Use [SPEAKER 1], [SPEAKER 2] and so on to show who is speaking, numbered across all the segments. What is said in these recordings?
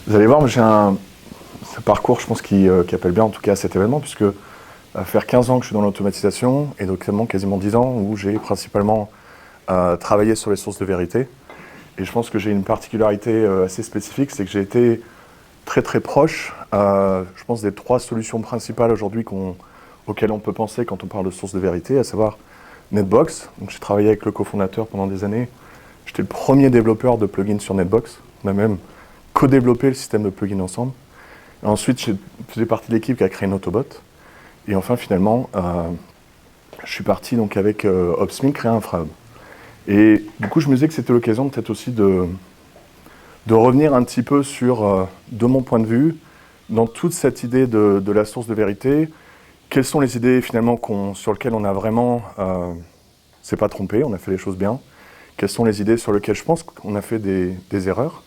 [SPEAKER 1] Vous allez voir, j'ai ce parcours, je pense, qui appelle bien en tout cas à cet événement, puisque ça va faire 15 ans que je suis dans l'automatisation, et donc quasiment 10 ans où j'ai principalement travaillé sur les sources de vérité. Et je pense que j'ai une particularité assez spécifique, c'est que j'ai été très très proche, je pense, des 3 solutions principales aujourd'hui auxquelles on peut penser quand on parle de sources de vérité, à savoir Netbox. Donc j'ai travaillé avec le cofondateur pendant des années. J'étais le premier développeur de plugins sur Netbox. On a même co-développé le système de plugins ensemble. Et ensuite, je faisais partie de l'équipe qui a créé Notobot. Et enfin, finalement, je suis parti donc avec Opsmin créer Infrahub. Et du coup, je me disais que c'était l'occasion peut-être aussi de revenir un petit peu sur, de mon point de vue, dans toute cette idée de la source de vérité, quelles sont les idées finalement sur lesquelles on a vraiment, s'est pas trompé, on a fait les choses bien. Quelles sont les idées sur lesquelles je pense qu'on a fait des erreurs,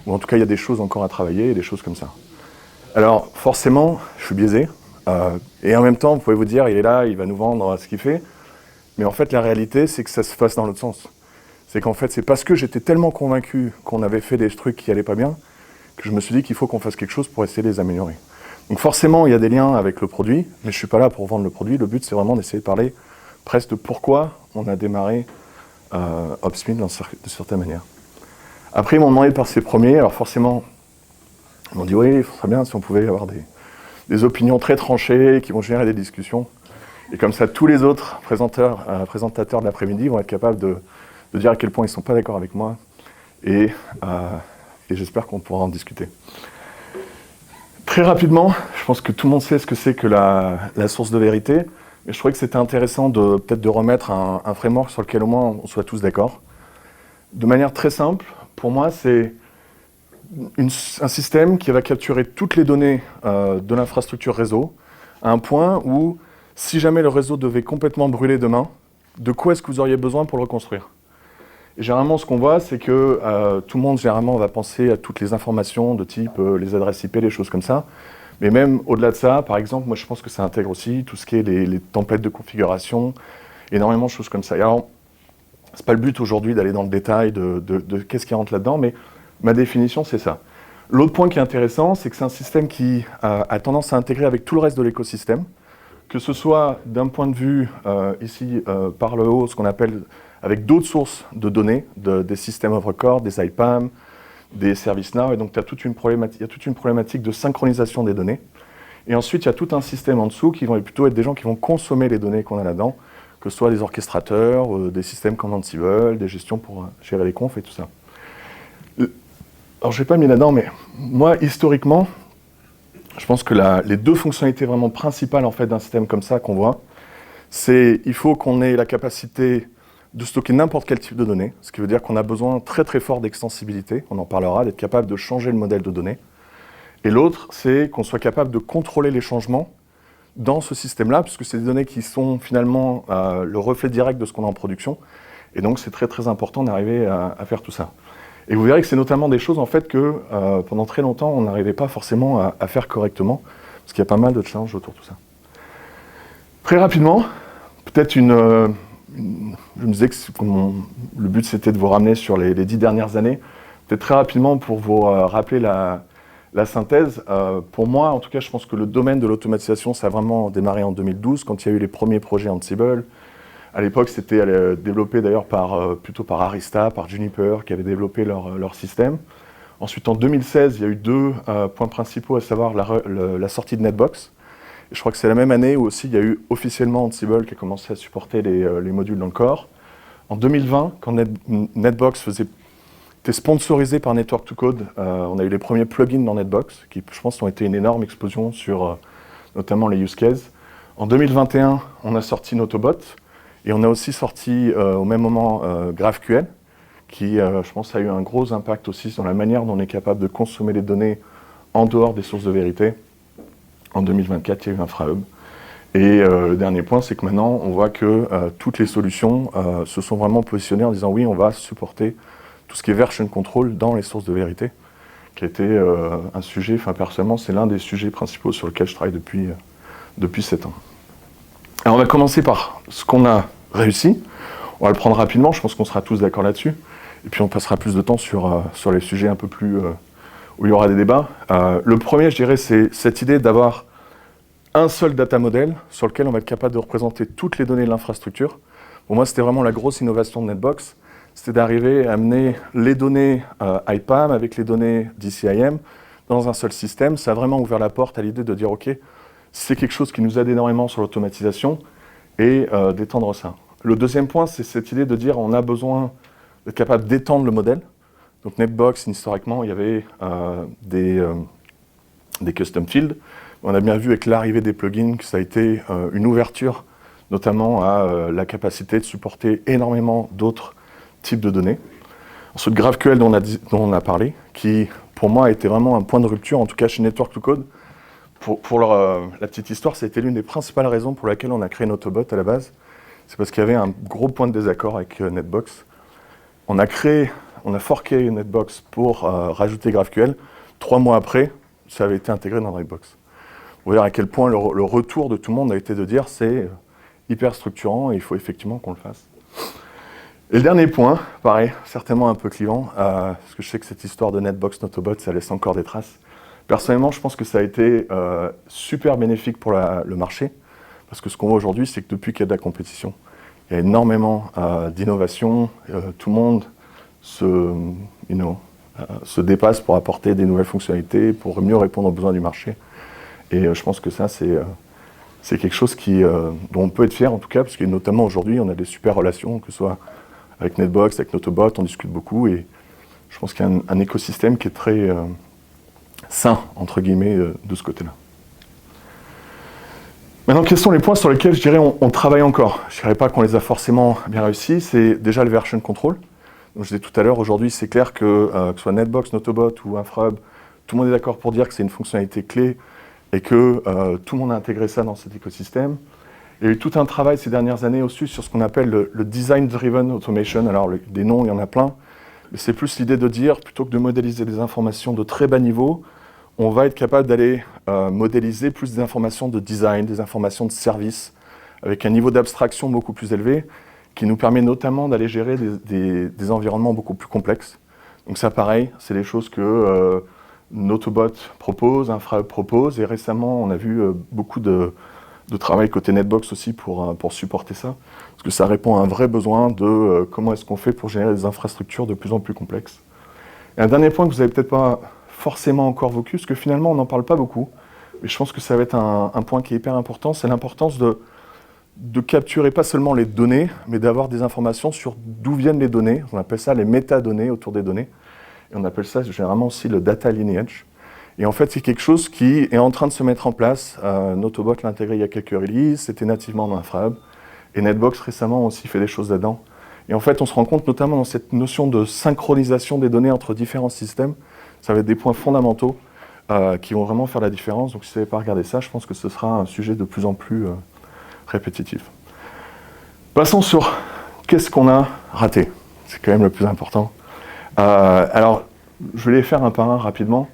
[SPEAKER 1] ou en tout cas il y a des choses encore à travailler et des choses comme ça. Alors forcément, je suis biaisé, et en même temps, vous pouvez vous dire, il est là, il va nous vendre ce qu'il fait, mais en fait la réalité c'est que ça se fasse dans l'autre sens. C'est qu'en fait c'est parce que j'étais tellement convaincu qu'on avait fait des trucs qui allaient pas bien, que je me suis dit qu'il faut qu'on fasse quelque chose pour essayer de les améliorer. Donc forcément il y a des liens avec le produit, mais je suis pas là pour vendre le produit, le but c'est vraiment d'essayer de parler presque de pourquoi on a démarré Opsmin de certaine manière. Après, ils m'ont demandé de passer premier, alors forcément, ils m'ont dit oui, il serait bien si on pouvait avoir des opinions très tranchées qui vont générer des discussions. Et comme ça, tous les autres présentateurs de l'après-midi vont être capables de dire à quel point ils ne sont pas d'accord avec moi. Et j'espère qu'on pourra en discuter. Très rapidement, je pense que tout le monde sait ce que c'est que la source de vérité. Mais je trouvais que c'était intéressant peut-être de remettre un framework sur lequel au moins on soit tous d'accord. De manière très simple, pour moi, c'est un système qui va capturer toutes les données de l'infrastructure réseau à un point où, si jamais le réseau devait complètement brûler demain, de quoi est-ce que vous auriez besoin pour le reconstruire? Et généralement, ce qu'on voit, c'est que tout le monde, généralement, va penser à toutes les informations de type les adresses IP, les choses comme ça. Mais même au-delà de ça, par exemple, moi je pense que ça intègre aussi tout ce qui est les templates de configuration, énormément de choses comme ça. Et alors, c'est pas le but aujourd'hui d'aller dans le détail de qu'est-ce qui rentre là-dedans, mais ma définition c'est ça. L'autre point qui est intéressant, c'est que c'est un système qui a tendance à intégrer avec tout le reste de l'écosystème, que ce soit d'un point de vue ici par le haut, ce qu'on appelle avec d'autres sources de données, des systèmes of record, des IPAM, des ServiceNow, et donc il y a toute une problématique de synchronisation des données. Et ensuite, il y a tout un système en dessous qui vont plutôt être des gens qui vont consommer les données qu'on a là-dedans, que ce soit des orchestrateurs, des systèmes comme Ansible, des gestions pour gérer les confs et tout ça. Alors, je ne l'ai pas mis là-dedans, mais moi, historiquement, je pense que les 2 fonctionnalités vraiment principales en fait, d'un système comme ça qu'on voit, c'est il faut qu'on ait la capacité de stocker n'importe quel type de données, ce qui veut dire qu'on a besoin très très fort d'extensibilité, on en parlera, d'être capable de changer le modèle de données. Et l'autre, c'est qu'on soit capable de contrôler les changements dans ce système-là, puisque c'est des données qui sont finalement le reflet direct de ce qu'on a en production. Et donc c'est très très important d'arriver à faire tout ça. Et vous verrez que c'est notamment des choses en fait que pendant très longtemps on n'arrivait pas forcément à faire correctement, parce qu'il y a pas mal de challenges autour de tout ça. Très rapidement, peut-être je me disais que le but c'était de vous ramener sur les 10 dernières années, peut-être très rapidement pour vous rappeler la synthèse. Pour moi, en tout cas, je pense que le domaine de l'automatisation, ça a vraiment démarré en 2012, quand il y a eu les premiers projets Ansible. À l'époque, c'était développé d'ailleurs plutôt par Arista, par Juniper, qui avaient développé leur système. Ensuite, en 2016, il y a eu 2 points principaux, à savoir la sortie de Netbox. Et je crois que c'est la même année où aussi il y a eu officiellement Ansible qui a commencé à supporter les modules dans le corps. En 2020, quand Netbox était sponsorisé par Network to Code, on a eu les premiers plugins dans Netbox, qui je pense ont été une énorme explosion sur notamment les use cases. En 2021, on a sorti Notobot, et on a aussi sorti au même moment GraphQL, qui je pense a eu un gros impact aussi sur la manière dont on est capable de consommer les données en dehors des sources de vérité. En 2024, il y a eu Infrahub. Et le dernier point, c'est que maintenant, on voit que toutes les solutions se sont vraiment positionnées en disant oui, on va supporter tout ce qui est version control dans les sources de vérité, qui a été un sujet, enfin personnellement, c'est l'un des sujets principaux sur lesquels je travaille depuis 7 ans. Alors on va commencer par ce qu'on a réussi. On va le prendre rapidement, je pense qu'on sera tous d'accord là-dessus. Et puis on passera plus de temps sur les sujets un peu plus où il y aura des débats. Le premier, je dirais, c'est cette idée d'avoir un seul data model sur lequel on va être capable de représenter toutes les données de l'infrastructure. Pour moi, c'était vraiment la grosse innovation de Netbox, c'était d'arriver à amener les données IPAM avec les données d'ICIM dans un seul système. Ça a vraiment ouvert la porte à l'idée de dire, OK, c'est quelque chose qui nous aide énormément sur l'automatisation et d'étendre ça. Le deuxième point, c'est cette idée de dire on a besoin d'être capable d'étendre le modèle. Donc Netbox, historiquement, il y avait des custom fields. On a bien vu avec l'arrivée des plugins que ça a été une ouverture, notamment à la capacité de supporter énormément d'autres types de données. Ensuite, GraphQL dont on a parlé, qui pour moi a été vraiment un point de rupture, en tout cas chez Network to Code. Pour la petite histoire, ça a été l'une des principales raisons pour laquelle on a créé Autobot à la base. C'est parce qu'il y avait un gros point de désaccord avec Netbox. On a forké Netbox pour rajouter GraphQL. 3 mois après, ça avait été intégré dans Netbox. Vous voyez à quel point le retour de tout le monde a été de dire c'est hyper structurant et il faut effectivement qu'on le fasse. Et le dernier point, pareil, certainement un peu clivant, parce que je sais que cette histoire de Netbox, Autobot, ça laisse encore des traces. Personnellement, je pense que ça a été super bénéfique pour le marché, parce que ce qu'on voit aujourd'hui, c'est que depuis qu'il y a de la compétition, il y a énormément d'innovations, tout le monde se dépasse pour apporter des nouvelles fonctionnalités, pour mieux répondre aux besoins du marché. Et je pense que ça, c'est quelque chose dont on peut être fier en tout cas, parce que notamment aujourd'hui, on a des super relations, que ce soit avec Netbox, avec Autobot, on discute beaucoup, et je pense qu'il y a un écosystème qui est très sain, entre guillemets, de ce côté-là. Maintenant, quels sont les points sur lesquels, je dirais, on travaille encore? Je ne dirais pas qu'on les a forcément bien réussis, c'est déjà le version control. Donc, je disais tout à l'heure, aujourd'hui, c'est clair que ce soit Netbox, Autobot ou InfraHub, tout le monde est d'accord pour dire que c'est une fonctionnalité clé et que tout le monde a intégré ça dans cet écosystème. Il y a eu tout un travail ces dernières années aussi sur ce qu'on appelle le Design-Driven Automation. Alors, des noms, il y en a plein, mais c'est plus l'idée de dire, plutôt que de modéliser des informations de très bas niveau, on va être capable d'aller modéliser plus des informations de design, des informations de service, avec un niveau d'abstraction beaucoup plus élevé, qui nous permet notamment d'aller gérer des environnements beaucoup plus complexes. Donc ça, pareil, c'est des choses que Autobot propose, InfraHub propose, et récemment, on a vu beaucoup de travail côté Netbox aussi pour supporter ça, parce que ça répond à un vrai besoin de comment est-ce qu'on fait pour gérer des infrastructures de plus en plus complexes. Et un dernier point que vous n'avez peut-être pas forcément encore vécu, parce que finalement, on n'en parle pas beaucoup, mais je pense que ça va être un point qui est hyper important, c'est l'importance de capturer pas seulement les données, mais d'avoir des informations sur d'où viennent les données. On appelle ça les métadonnées autour des données. Et on appelle ça généralement aussi le data lineage. Et en fait, c'est quelque chose qui est en train de se mettre en place. Autobot l'a intégré il y a quelques releases, c'était nativement dans InfraHub. Et Netbox récemment aussi fait des choses là-dedans. Et en fait, on se rend compte notamment dans cette notion de synchronisation des données entre différents systèmes. Ça va être des points fondamentaux qui vont vraiment faire la différence. Donc si vous n'avez pas regardé ça, je pense que ce sera un sujet de plus en plus répétitif. Passons sur qu'est-ce qu'on a raté. C'est quand même le plus important. Alors, je vais les faire un par un rapidement.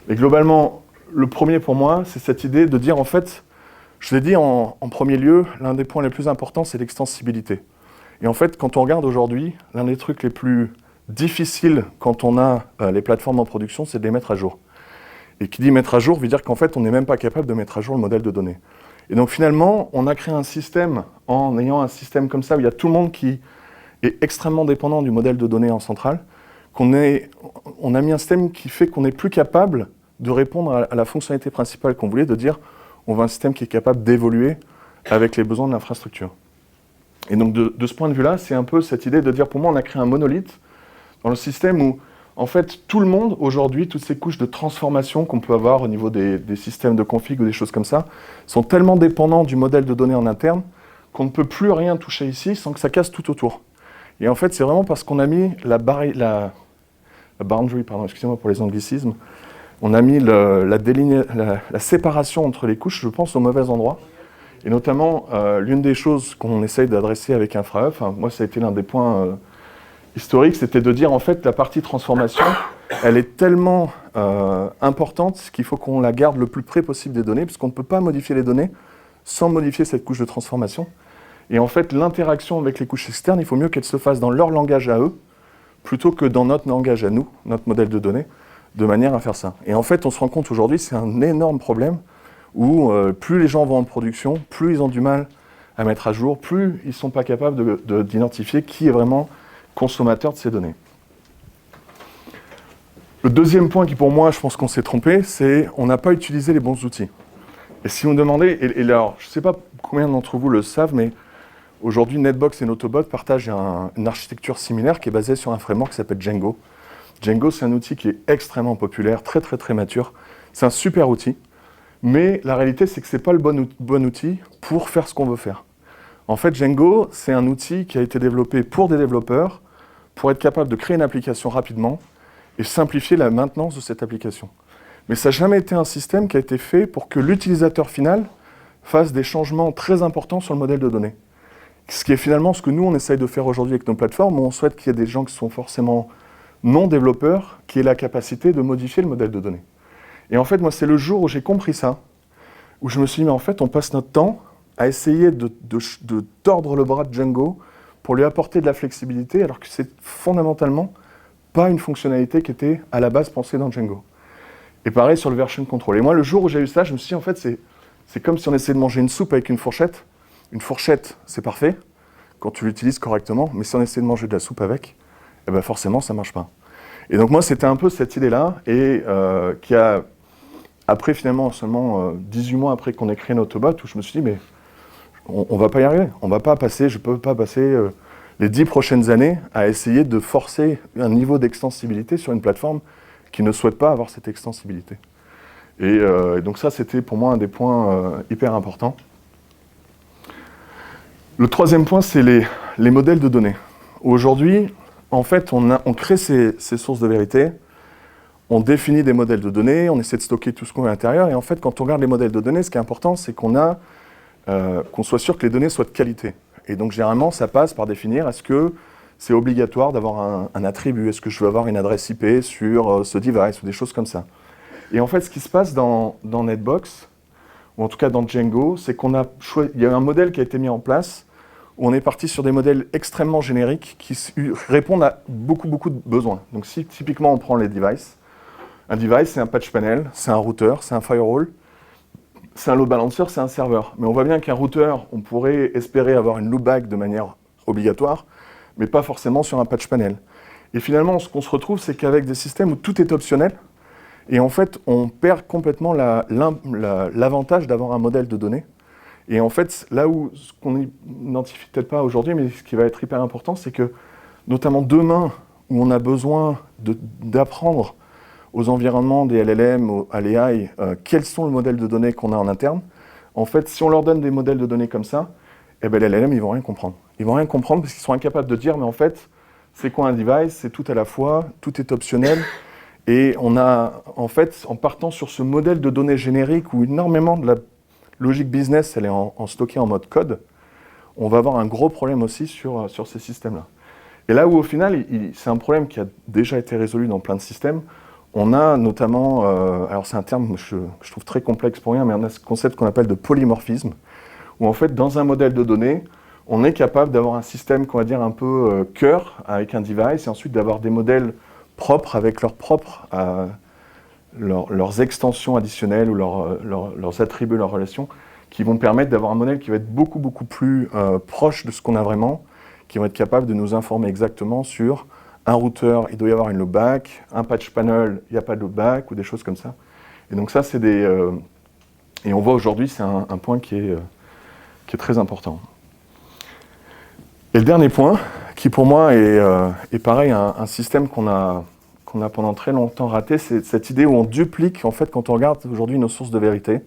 [SPEAKER 1] Mais globalement, le premier pour moi, c'est cette idée de dire, en fait, je l'ai dit en premier lieu, l'un des points les plus importants, c'est l'extensibilité. Et en fait, quand on regarde aujourd'hui, l'un des trucs les plus difficiles quand on a les plateformes en production, c'est de les mettre à jour. Et qui dit mettre à jour veut dire qu'en fait, on n'est même pas capable de mettre à jour le modèle de données. Et donc finalement, on a créé un système, en ayant un système comme ça, où il y a tout le monde qui est extrêmement dépendant du modèle de données en centrale, on a mis un système qui fait qu'on n'est plus capable de répondre à la fonctionnalité principale qu'on voulait, de dire on veut un système qui est capable d'évoluer avec les besoins de l'infrastructure. Et donc de ce point de vue-là, c'est un peu cette idée de dire, pour moi, on a créé un monolithe dans le système où, en fait, tout le monde, aujourd'hui, toutes ces couches de transformation qu'on peut avoir au niveau des systèmes de config ou des choses comme ça, sont tellement dépendants du modèle de données en interne qu'on ne peut plus rien toucher ici sans que ça casse tout autour. Et en fait, c'est vraiment parce qu'on a mis la boundary, pardon, excusez-moi pour les anglicismes, on a mis la séparation entre les couches, je pense, au mauvais endroit. Et notamment, l'une des choses qu'on essaye d'adresser avec InfraHub, moi ça a été l'un des points historiques, c'était de dire en fait la partie transformation, elle est tellement importante qu'il faut qu'on la garde le plus près possible des données, parce qu'on ne peut pas modifier les données sans modifier cette couche de transformation. Et en fait, l'interaction avec les couches externes, il faut mieux qu'elle se fasse dans leur langage à eux, plutôt que dans notre langage à nous, notre modèle de données, de manière à faire ça. Et en fait, on se rend compte aujourd'hui, c'est un énorme problème où plus les gens vont en production, plus ils ont du mal à mettre à jour, plus ils ne sont pas capables d'identifier qui est vraiment consommateur de ces données. Le deuxième point qui, pour moi, je pense qu'on s'est trompé, c'est qu'on n'a pas utilisé les bons outils. Et si on demandait, et alors, je ne sais pas combien d'entre vous le savent, mais aujourd'hui, Netbox et Notobot partagent une architecture similaire qui est basée sur un framework qui s'appelle Django. Django, c'est un outil qui est extrêmement populaire, très très très mature. C'est un super outil, mais la réalité, c'est que ce n'est pas le bon outil pour faire ce qu'on veut faire. En fait, Django, c'est un outil qui a été développé pour des développeurs, pour être capable de créer une application rapidement et simplifier la maintenance de cette application. Mais ça n'a jamais été un système qui a été fait pour que l'utilisateur final fasse des changements très importants sur le modèle de données. Ce qui est finalement ce que nous, on essaye de faire aujourd'hui avec nos plateformes, où on souhaite qu'il y ait des gens qui sont forcément non développeurs, qui aient la capacité de modifier le modèle de données. Et en fait, moi, c'est le jour où j'ai compris ça, où je me suis dit, mais en fait, on passe notre temps à essayer de tordre le bras de Django pour lui apporter de la flexibilité, alors que c'est fondamentalement pas une fonctionnalité qui était à la base pensée dans Django. Et pareil sur le version control. Et moi, le jour où j'ai eu ça, je me suis dit, en fait, c'est comme si on essayait de manger une soupe avec une fourchette. Une fourchette, c'est parfait, quand tu l'utilises correctement, mais si on essaie de manger de la soupe avec, eh ben forcément, ça ne marche pas. Et donc moi, c'était un peu cette idée-là, et qui a, après finalement, seulement 18 mois après qu'on ait créé Notobot, où je me suis dit, mais on ne va pas y arriver. On va pas passer, je ne peux pas passer les 10 prochaines années à essayer de forcer un niveau d'extensibilité sur une plateforme qui ne souhaite pas avoir cette extensibilité. Et donc ça, c'était pour moi un des points hyper importants. Le troisième point, c'est les modèles de données. Aujourd'hui, en fait, on crée ces sources de vérité, on définit des modèles de données, on essaie de stocker tout ce qu'on veut à l'intérieur, et en fait, quand on regarde les modèles de données, ce qui est important, c'est qu'on soit sûr que les données soient de qualité. Et donc, généralement, ça passe par définir, est-ce que c'est obligatoire d'avoir un attribut, est-ce que je veux avoir une adresse IP sur ce device, ou des choses comme ça. Et en fait, ce qui se passe dans Netbox, ou en tout cas dans Django, c'est qu'il y a un modèle qui a été mis en place, où on est parti sur des modèles extrêmement génériques qui répondent à beaucoup de besoins. Donc si typiquement on prend les devices, un device c'est un patch panel, c'est un routeur, c'est un firewall, c'est un load balancer, c'est un serveur. Mais on voit bien qu'un routeur, on pourrait espérer avoir une loopback de manière obligatoire, mais pas forcément sur un patch panel. Et finalement, ce qu'on se retrouve, c'est qu'avec des systèmes où tout est optionnel, et en fait, on perd complètement l'avantage d'avoir un modèle de données. Et en fait, là où, ce qu'on n'identifie peut-être pas aujourd'hui, mais ce qui va être hyper important, c'est que, notamment demain, où on a besoin d'apprendre aux environnements des LLM, à l'AI, quels sont les modèles de données qu'on a en interne, en fait, si on leur donne des modèles de données comme ça, eh ben, les LLM, ils vont rien comprendre. Ils vont rien comprendre parce qu'ils sont incapables de dire, mais en fait, c'est quoi un device? C'est tout à la fois, tout est optionnel. Et on a, en fait, en partant sur ce modèle de données générique où énormément de la logique business, elle est stockée en mode code, on va avoir un gros problème aussi sur ces systèmes-là. Et là où, au final, c'est un problème qui a déjà été résolu dans plein de systèmes, on a notamment, alors c'est un terme que je trouve très complexe pour rien, mais on a ce concept qu'on appelle de polymorphisme, où en fait, dans un modèle de données, on est capable d'avoir un système qu'on va dire un peu cœur avec un device, et ensuite d'avoir des modèles propres avec leurs extensions additionnelles ou leurs attributs, leurs relations, qui vont permettre d'avoir un modèle qui va être beaucoup plus proche de ce qu'on a vraiment, qui vont être capables de nous informer exactement sur un routeur, il doit y avoir une loopback, un patch panel, il n'y a pas de loopback, ou des choses comme ça. Et donc ça, c'est et on voit aujourd'hui, c'est un point qui est très important. Et le dernier point, qui pour moi est pareil, un système qu'on a pendant très longtemps raté, c'est cette idée où on duplique, en fait, quand on regarde aujourd'hui nos sources de vérité,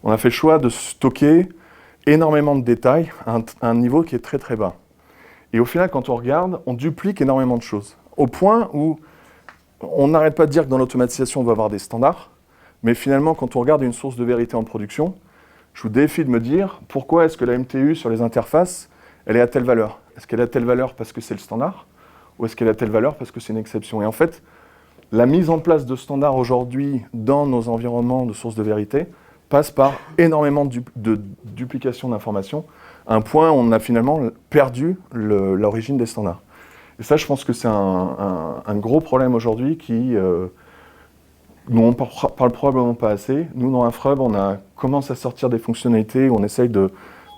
[SPEAKER 1] on a fait le choix de stocker énormément de détails à un niveau qui est très bas. Et au final, quand on regarde, on duplique énormément de choses. Au point où on n'arrête pas de dire que dans l'automatisation, on va avoir des standards, mais finalement, quand on regarde une source de vérité en production, je vous défie de me dire pourquoi est-ce que la MTU sur les interfaces, elle est à telle valeur. Est-ce qu'elle est à telle valeur parce que c'est le standard, ou est-ce qu'elle est à telle valeur parce que c'est une exception? Et en fait, la mise en place de standards aujourd'hui dans nos environnements de sources de vérité passe par énormément de duplication d'informations, à un point où on a finalement perdu l'origine des standards. Et ça, je pense que c'est un gros problème aujourd'hui qui dont on parle probablement pas assez. Nous, dans Infrub, on commence à sortir des fonctionnalités où on essaye de,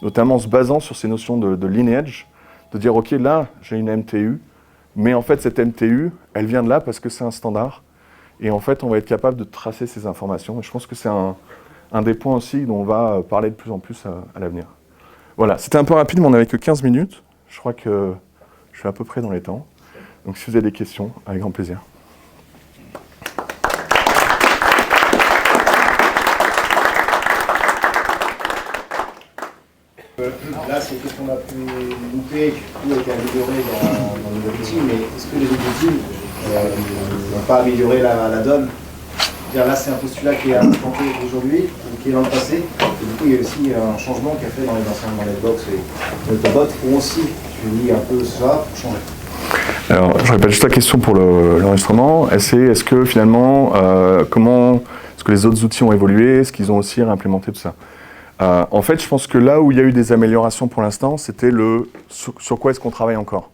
[SPEAKER 1] notamment en se basant sur ces notions de lineage, de dire, OK, là, j'ai une MTU, mais en fait, cette MTU, elle vient de là parce que c'est un standard. Et en fait, on va être capable de tracer ces informations. Et je pense que c'est un des points aussi dont on va parler de plus en plus à l'avenir. Voilà, c'était un peu rapide, mais on n'avait que 15 minutes. Je crois que je suis à peu près dans les temps. Donc si vous avez des questions, avec grand plaisir.
[SPEAKER 2] Là, c'est ce qu'on a pu louper, qui du coup a été amélioré dans nos outils, mais est-ce que les autres outils n'ont pas amélioré la donne? Là, c'est un postulat qui est implanté aujourd'hui, qui est dans le passé, et du coup, il y a aussi un changement qui a fait dans les anciens Netbox et Autobot pour aussi suivi un peu ça pour changer.
[SPEAKER 1] Alors, je répète juste la question pour l'enregistrement. Est-ce que finalement, comment est-ce que les autres outils ont évolué? Est-ce qu'ils ont aussi réimplémenté tout ça? En fait, je pense que là où il y a eu des améliorations pour l'instant, c'était sur quoi est-ce qu'on travaille encore.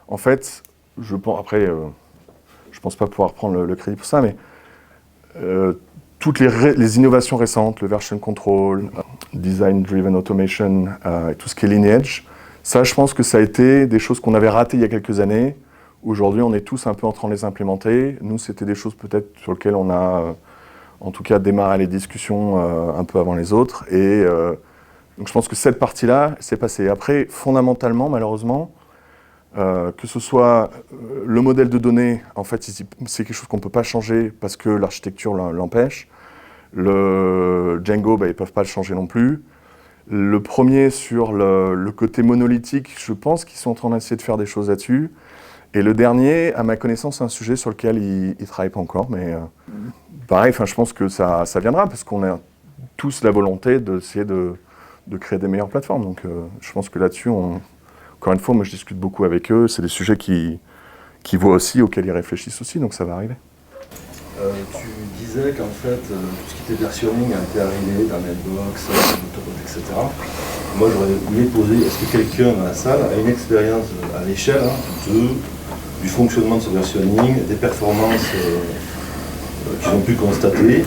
[SPEAKER 1] En fait, je pense pas pouvoir prendre le crédit pour ça, mais toutes les innovations récentes, le version control, design driven automation, et tout ce qui est lineage, ça, je pense que ça a été des choses qu'on avait ratées il y a quelques années. Aujourd'hui, on est tous un peu en train de les implémenter. Nous, c'était des choses peut-être sur lesquelles on a en tout cas démarrer les discussions un peu avant les autres. Et donc je pense que cette partie-là s'est passée. Après, fondamentalement, malheureusement, que ce soit le modèle de données, en fait, c'est quelque chose qu'on ne peut pas changer parce que l'architecture l'empêche. Le Django, ils ne peuvent pas le changer non plus. Le premier, sur le côté monolithique, je pense qu'ils sont en train d'essayer de faire des choses là-dessus. Et le dernier, à ma connaissance, c'est un sujet sur lequel ils ne travaillent pas encore, mais pareil, je pense que ça viendra, parce qu'on a tous la volonté d'essayer de créer des meilleures plateformes. Donc je pense que là-dessus, encore une fois, moi je discute beaucoup avec eux, c'est des sujets qui voient aussi, auxquels ils réfléchissent aussi, donc ça va arriver.
[SPEAKER 3] Tu disais qu'en fait, tout ce qui était versionning a été arrivé dans Netbox, Autobot, etc. Moi, j'aurais voulu poser, est-ce que quelqu'un dans la salle a une expérience à l'échelle du fonctionnement de ce versionning, des performances qu'ils ont pu constater,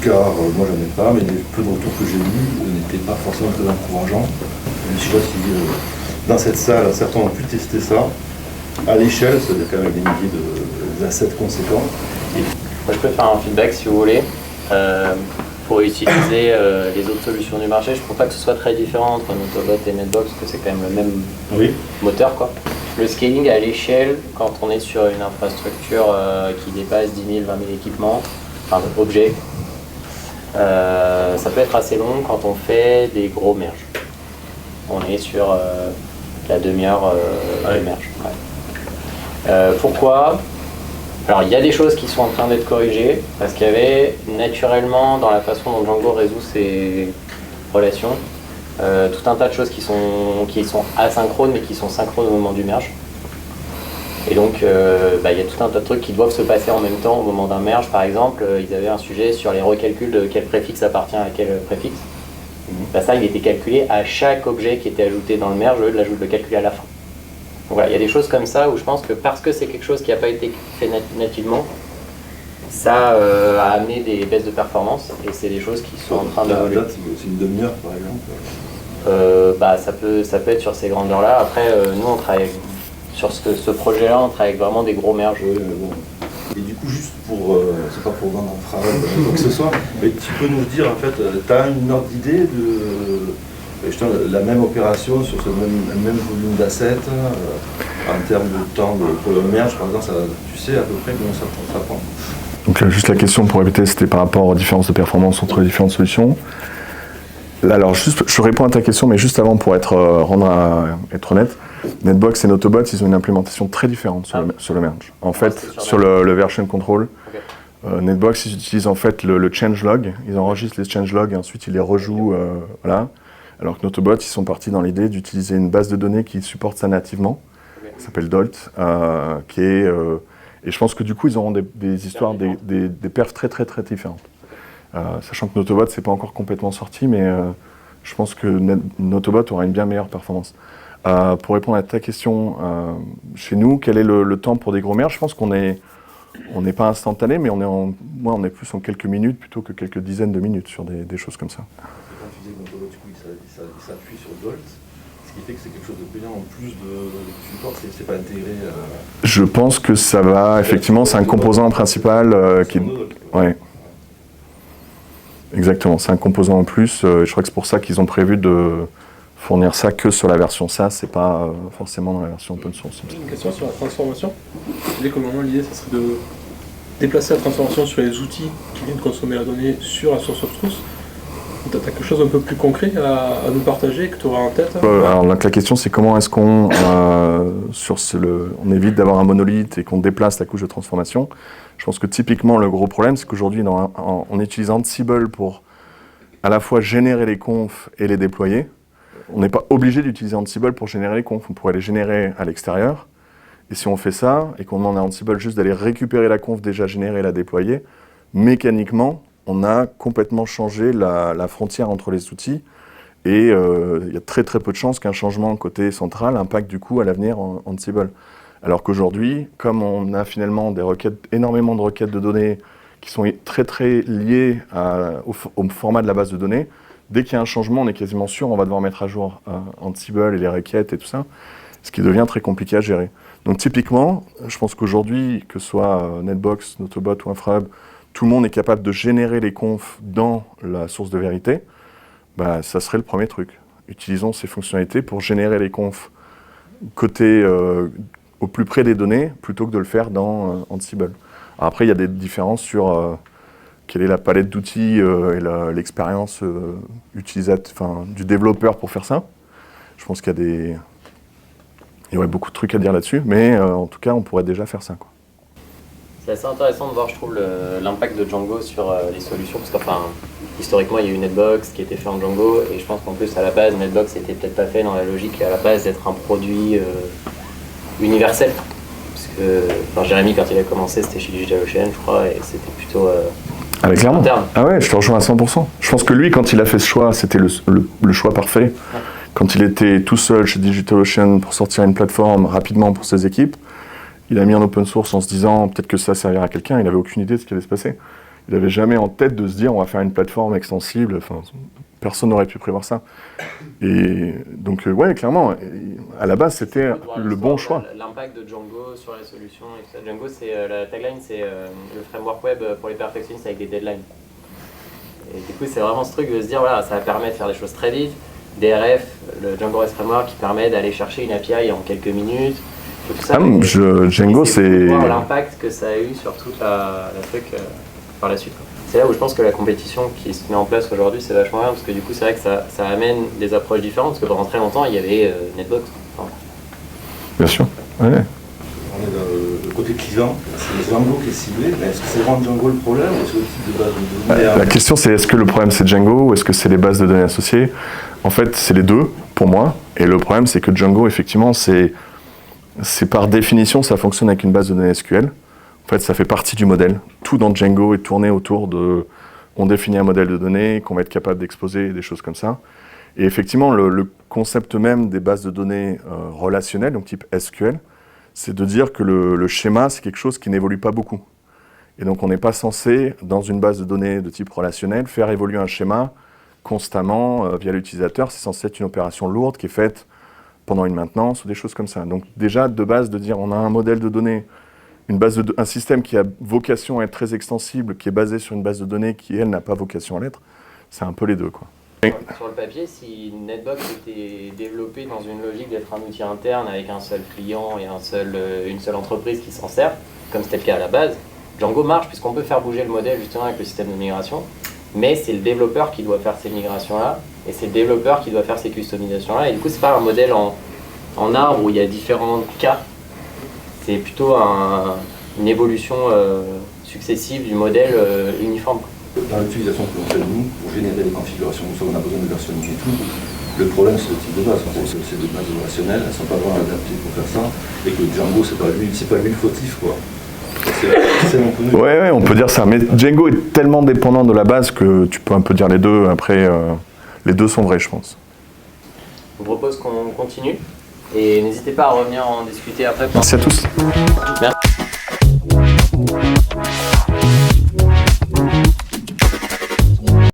[SPEAKER 3] car moi j'en ai pas, mais les peu de retours que j'ai eus n'étaient pas forcément très encourageants. Je ne sais pas si dans cette salle, certains ont pu tester ça à l'échelle, c'est-à-dire quand même avec des milliers d'assets conséquents.
[SPEAKER 4] Moi je peux faire un feedback si vous voulez. Pour utiliser les autres solutions du marché, je ne trouve pas que ce soit très différent entre Autobot et Netbox, parce que c'est quand même le même moteur, quoi. Le scaling à l'échelle, quand on est sur une infrastructure qui dépasse 10 000, 20 000 équipements, enfin objets, ça peut être assez long quand on fait des gros merges. On est sur la demi-heure de merge. Ouais. Pourquoi ? Alors il y a des choses qui sont en train d'être corrigées, parce qu'il y avait naturellement, dans la façon dont Django résout ses relations, tout un tas de choses qui sont asynchrones mais qui sont synchrones au moment du merge. Et donc il y a tout un tas de trucs qui doivent se passer en même temps au moment d'un merge. Par exemple, ils avaient un sujet sur les recalculs de quel préfixe appartient à quel préfixe. Ça, il était calculé à chaque objet qui était ajouté dans le merge, au lieu de le calculer à la fin. Donc voilà, il y a des choses comme ça où je pense que parce que c'est quelque chose qui n'a pas été fait nativement, ça a amené des baisses de performance, et c'est des choses qui sont en train d'évoluer.
[SPEAKER 3] C'est une demi-heure par exemple.
[SPEAKER 4] Ça peut être sur ces grandeurs-là. Après, nous on travaille sur ce projet-là, on travaille avec vraiment des gros merges.
[SPEAKER 3] Et du coup, juste pour, c'est pas pour vendre un travail quoi que ce soit, mais tu peux nous dire en fait, tu as une ordre d'idée de la même opération sur ce même volume d'assets en termes de temps pour le merge, par exemple, tu sais à peu près comment ça prend.
[SPEAKER 1] Donc juste la question pour répéter, c'était par rapport aux différences de performance entre les différentes solutions. Alors juste, je réponds à ta question, mais juste avant pour être honnête, Netbox et Autobot, ils ont une implémentation très différente sur le merge. En fait, sur le version control, Netbox, ils utilisent en fait le changelog, ils enregistrent les changelogs et ensuite ils les rejouent, voilà. Alors que Autobot, ils sont partis dans l'idée d'utiliser une base de données qui supporte ça nativement, qui s'appelle Dolt, qui est... et je pense que du coup, ils auront des histoires, des perfs très très très différentes. Sachant que Autobot, c'est pas encore complètement sorti, mais je pense que Autobot aura une bien meilleure performance. Pour répondre à ta question, chez nous, quel est le temps pour des gros merges ? Je pense qu'on est on n'est pas instantané, mais on est plus en quelques minutes plutôt que quelques dizaines de minutes sur des choses comme ça.
[SPEAKER 3] Quand tu disais que Montolo, du coup, il s'appuie sur Bolt, ce qui fait que c'est quelque chose de payant en plus de support, c'est pas intégré.
[SPEAKER 1] Je pense que ça va, effectivement, c'est un composant principal qui. Ouais. Exactement, c'est un composant en plus. Je crois que c'est pour ça qu'ils ont prévu de fournir ça que sur la version SaaS, c'est pas forcément dans la version open source.
[SPEAKER 5] Une question sur la transformation. L'idée, l'idée, ça serait de déplacer la transformation sur les outils qui viennent consommer la donnée sur la source of truth. Tu as quelque chose un peu plus concret à nous partager que tu auras en tête
[SPEAKER 1] Alors donc, la question c'est comment est-ce qu'on on évite d'avoir un monolithe et qu'on déplace la couche de transformation. Je pense que typiquement le gros problème c'est qu'aujourd'hui en utilisant Ansible pour à la fois générer les confs et les déployer, on n'est pas obligé d'utiliser Ansible pour générer les confs, on pourrait les générer à l'extérieur. Et si on fait ça et qu'on demande à Ansible juste d'aller récupérer la conf déjà générée et la déployer, mécaniquement on a complètement changé la frontière entre les outils et il y a très très peu de chances qu'un changement côté central impacte du coup à l'avenir Ansible. Alors qu'aujourd'hui, comme on a finalement énormément de requêtes de données qui sont très très liées au format de la base de données, dès qu'il y a un changement, on est quasiment sûr on va devoir mettre à jour Ansible et les requêtes et tout ça, ce qui devient très compliqué à gérer. Donc typiquement, je pense qu'aujourd'hui, que ce soit Netbox, Notobot ou InfraHub, tout le monde est capable de générer les confs dans la source de vérité, ça serait le premier truc. Utilisons ces fonctionnalités pour générer les confs côté au plus près des données, plutôt que de le faire dans Ansible. Alors après, il y a des différences sur quelle est la palette d'outils et l'expérience du développeur pour faire ça. Je pense qu'il y aurait beaucoup de trucs à dire là-dessus, mais en tout cas, on pourrait déjà faire ça, quoi.
[SPEAKER 4] C'est assez intéressant de voir, je trouve, l'impact de Django sur les solutions, parce qu'enfin, historiquement, il y a eu Netbox qui était fait en Django, et je pense qu'en plus, à la base, Netbox n'était peut-être pas fait dans la logique à la base d'être un produit universel. Parce que Jérémy, quand il a commencé, c'était chez DigitalOcean, je crois, et c'était plutôt
[SPEAKER 1] Avec clairement.
[SPEAKER 4] interne.
[SPEAKER 1] Ah ouais, je te rejoins à 100%. Je pense que lui, quand il a fait ce choix, c'était le choix parfait. Ouais. Quand il était tout seul chez DigitalOcean pour sortir une plateforme rapidement pour ses équipes, il a mis en open source en se disant peut-être que ça servira à quelqu'un, il n'avait aucune idée de ce qui allait se passer. Il n'avait jamais en tête de se dire on va faire une plateforme extensible, personne n'aurait pu prévoir ça. Et donc ouais, clairement, à la base c'était le bon choix.
[SPEAKER 4] L'impact de Django sur les solutions, Django la tagline c'est le framework web pour les perfectionnistes avec des deadlines. Et du coup c'est vraiment ce truc de se dire voilà, ça va permettre de faire des choses très vite. DRF, le Django REST Framework qui permet d'aller chercher une API en quelques minutes. Tout ça,
[SPEAKER 1] Django, c'est...
[SPEAKER 4] voir l'impact que ça a eu sur toute la truc par la suite. C'est là où je pense que la compétition qui se met en place aujourd'hui, c'est vachement bien, parce que du coup, c'est vrai que ça amène des approches différentes, parce que pendant très longtemps, il y avait Netbox.
[SPEAKER 1] Bien sûr, ouais.
[SPEAKER 3] On est dans le côté client, c'est Django qui est ciblé, mais est-ce que c'est vraiment Django le problème ou c'est le type de base de données?
[SPEAKER 1] La question, c'est est-ce que le problème c'est Django ou est-ce que c'est les bases de données associées? En fait, c'est les deux, pour moi, et le problème, c'est que Django, effectivement, c'est par définition, ça fonctionne avec une base de données SQL. En fait, ça fait partie du modèle. Tout dans Django est tourné autour de... On définit un modèle de données, qu'on va être capable d'exposer, des choses comme ça. Et effectivement, le concept même des bases de données relationnelles, donc type SQL, c'est de dire que le schéma, c'est quelque chose qui n'évolue pas beaucoup. Et donc, on n'est pas censé, dans une base de données de type relationnel, faire évoluer un schéma constamment via l'utilisateur. C'est censé être une opération lourde qui est faite pendant une maintenance ou des choses comme ça. Donc déjà, de base, de dire on a un modèle de données, un système qui a vocation à être très extensible, qui est basé sur une base de données qui, elle, n'a pas vocation à l'être, c'est un peu les deux, quoi.
[SPEAKER 4] Sur le papier, si Netbox était développé dans une logique d'être un outil interne avec un seul client et une seule entreprise qui s'en sert, comme c'était le cas à la base, Django marche puisqu'on peut faire bouger le modèle justement avec le système de migration, mais c'est le développeur qui doit faire ces migrations-là, et c'est le développeur qui doit faire ces customisations-là, et du coup c'est pas un modèle en arbre où il y a différents cas, c'est plutôt une évolution successive du modèle uniforme.
[SPEAKER 3] Dans l'utilisation que l'on fait nous, pour générer des configurations, nous on a besoin de versionner et tout, le problème c'est le type de base, c'est des bases relationnelles, elles ne sont pas vraiment adaptées pour faire ça, et que Django c'est pas lui le fautif, quoi.
[SPEAKER 1] Ouais, on peut dire ça, mais Django est tellement dépendant de la base que tu peux un peu dire les deux, après les deux sont vrais, je pense.
[SPEAKER 4] Je vous propose qu'on continue, et n'hésitez pas à revenir en discuter après.
[SPEAKER 1] Merci à tous.
[SPEAKER 4] Merci.
[SPEAKER 6] Thank you.